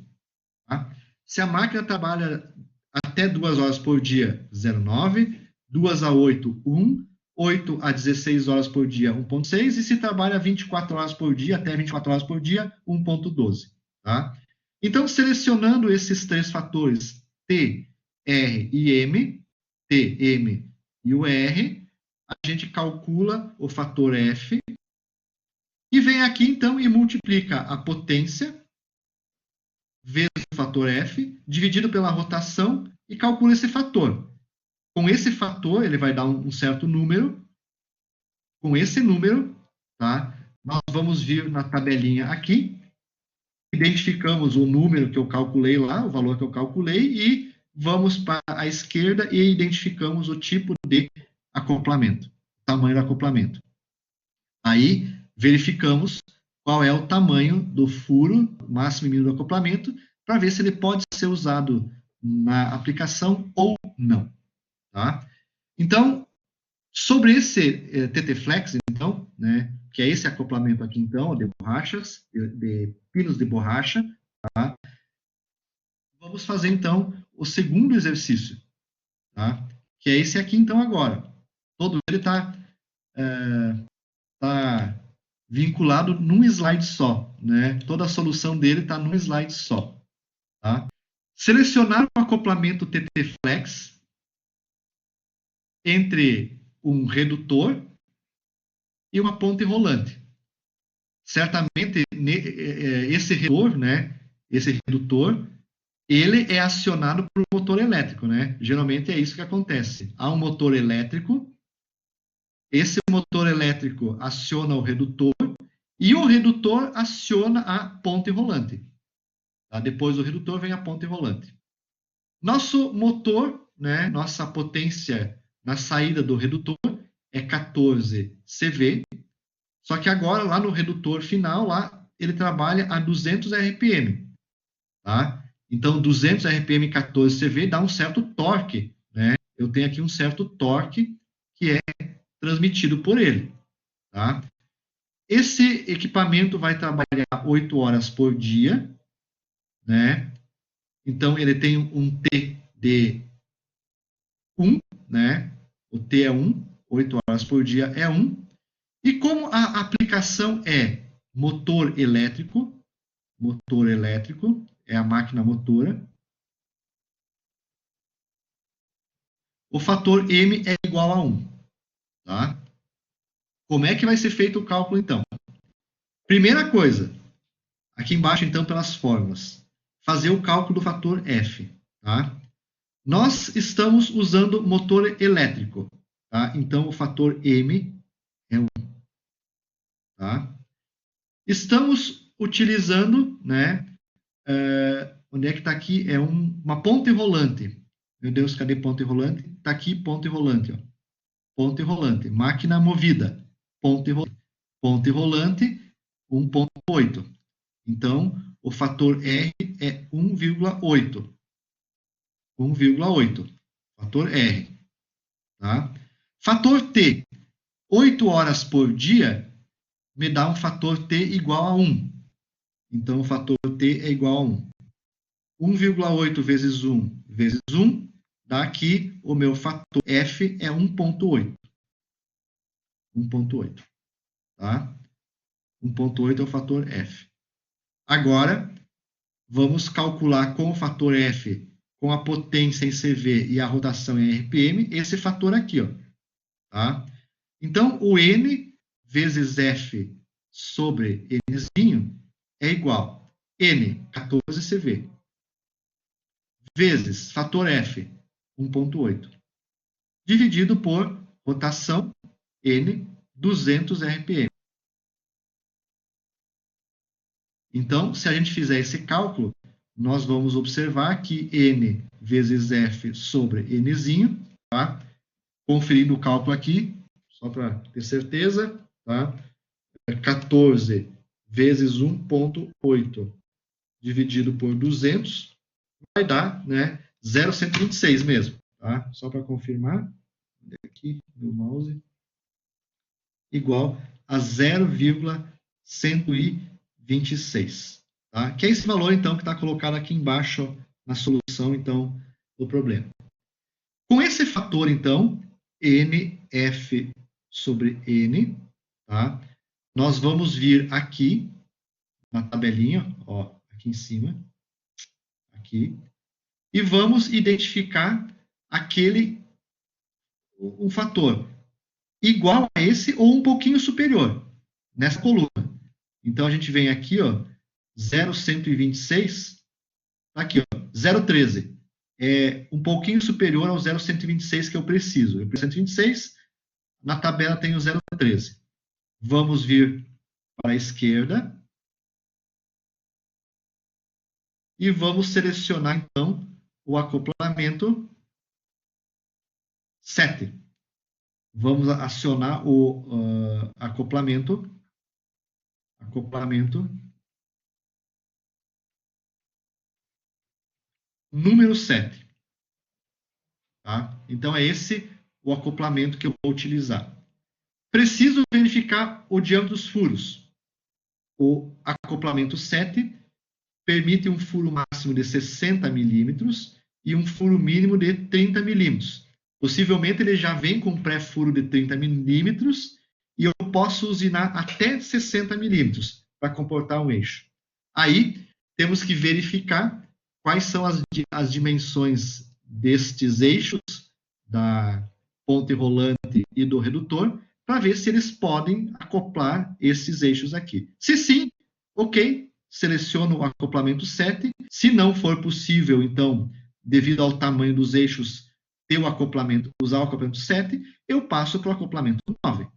Tá? Se a máquina trabalha até 2 horas por dia, 0,9, 2 a 8, 1, 8 a 16 horas por dia, 1.6, e se trabalha 24 horas por dia, até 24 horas por dia, 1.12. Tá? Então, selecionando esses três fatores, T, R e M, T, M e o R, a gente calcula o fator F e vem aqui, então, e multiplica a potência vezes o fator F, dividido pela rotação, e calcula esse fator. Com esse fator, ele vai dar um certo número. Com esse número, tá? Nós vamos vir na tabelinha aqui, identificamos o número que eu calculei lá, o valor que eu calculei, e vamos para a esquerda e identificamos o tipo de acoplamento, tamanho do acoplamento. Aí, verificamos qual é o tamanho do furo máximo e mínimo do acoplamento, para ver se ele pode ser usado na aplicação ou não. Tá? Então, sobre esse TT Flex, então, né, que é esse acoplamento aqui, então, de borrachas, de pinos de borracha, tá? Vamos fazer, então, o segundo exercício, tá? Que é esse aqui, então, agora. Todo ele está vinculado num slide só, né? Toda a solução dele está num slide só, tá? Selecionar o acoplamento TT Flex entre um redutor e uma ponte rolante. Certamente, esse redutor, né? Esse redutor, ele é acionado por um motor elétrico, né? Geralmente é isso que acontece. Há um motor elétrico, esse motor elétrico aciona o redutor e o redutor aciona a ponte rolante. Tá? Depois do redutor vem a ponte rolante. Nosso motor, né, nossa potência na saída do redutor é 14 CV, só que agora lá no redutor final, lá ele trabalha a 200 RPM. Tá? Então, 200 RPM 14 CV dá um certo torque. Né? Eu tenho aqui um certo torque que é transmitido por ele. Tá? Esse equipamento vai trabalhar 8 horas por dia, né? Então, ele tem um T de 1, né? O T é 1, 8 horas por dia é 1. E como a aplicação é motor elétrico é a máquina motora, o fator M é igual a 1. Tá? Como é que vai ser feito o cálculo, então? Primeira coisa, aqui embaixo, então, pelas fórmulas, fazer o cálculo do fator F. Tá? Nós estamos usando motor elétrico. Tá? Então, o fator M é 1. Tá? Estamos utilizando, né, onde é que está aqui? É uma ponte rolante. Meu Deus, cadê ponte rolante? Está aqui ponte rolante. Ó. Ponte rolante. Máquina movida. Ponte rolante. Ponte rolante, 1.8. Então, o fator R é 1,8. 1,8. Fator R. Tá? Fator T. 8 horas por dia me dá um fator T igual a 1. Então, o fator T é igual a 1. 1,8 vezes 1 vezes 1 dá aqui o meu fator F é 1,8. 1,8. Tá? 1,8 é o fator F. Agora, vamos calcular com o fator F, com a potência em CV e a rotação em RPM, esse fator aqui, ó. Tá? Então, o N vezes F sobre Nzinho é igual a N, 14 CV, vezes fator F, 1,8, dividido por rotação N, 200 RPM. Então, se a gente fizer esse cálculo, nós vamos observar que N vezes F sobre Nzinho, tá? Conferindo o cálculo aqui, só para ter certeza, tá? 14 vezes 1,8 dividido por 200 vai dar, né, 0,126 mesmo, tá? Só para confirmar, aqui meu mouse, igual a 0,126, tá? Que é esse valor, então, que está colocado aqui embaixo na solução, então, do problema. Com esse fator, então, NF sobre N, tá? Nós vamos vir aqui na tabelinha, ó, aqui em cima, aqui, e vamos identificar um fator igual a esse ou um pouquinho superior nessa coluna. Então a gente vem aqui, ó, 0,126, aqui, ó, 0,13. É um pouquinho superior ao 0,126 que eu preciso. Eu preciso de 126, na tabela tem o 0,13. Vamos vir para a esquerda e vamos selecionar, então, o acoplamento 7. Vamos acionar o acoplamento número 7. Tá? Então, é esse o acoplamento que eu vou utilizar. Preciso verificar o diâmetro dos furos. O acoplamento 7 permite um furo máximo de 60 milímetros e um furo mínimo de 30 milímetros. Possivelmente ele já vem com pré-furo de 30 milímetros e eu posso usinar até 60 milímetros para comportar um eixo. Aí temos que verificar quais são as dimensões destes eixos, da ponte rolante e do redutor, para ver se eles podem acoplar esses eixos aqui. Se sim, ok, seleciono o acoplamento 7. Se não for possível, então, devido ao tamanho dos eixos, ter o acoplamento, usar o acoplamento 7, eu passo para o acoplamento 9.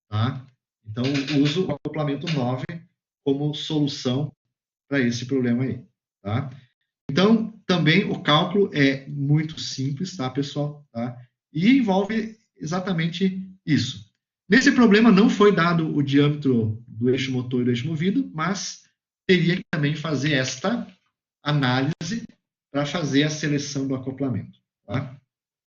Tá? Então, uso o acoplamento 9 como solução para esse problema aí. Tá? Então, também o cálculo é muito simples, tá, pessoal? Tá? E envolve exatamente isso. Nesse problema não foi dado o diâmetro do eixo motor e do eixo movido, mas teria que também fazer esta análise para fazer a seleção do acoplamento. Tá?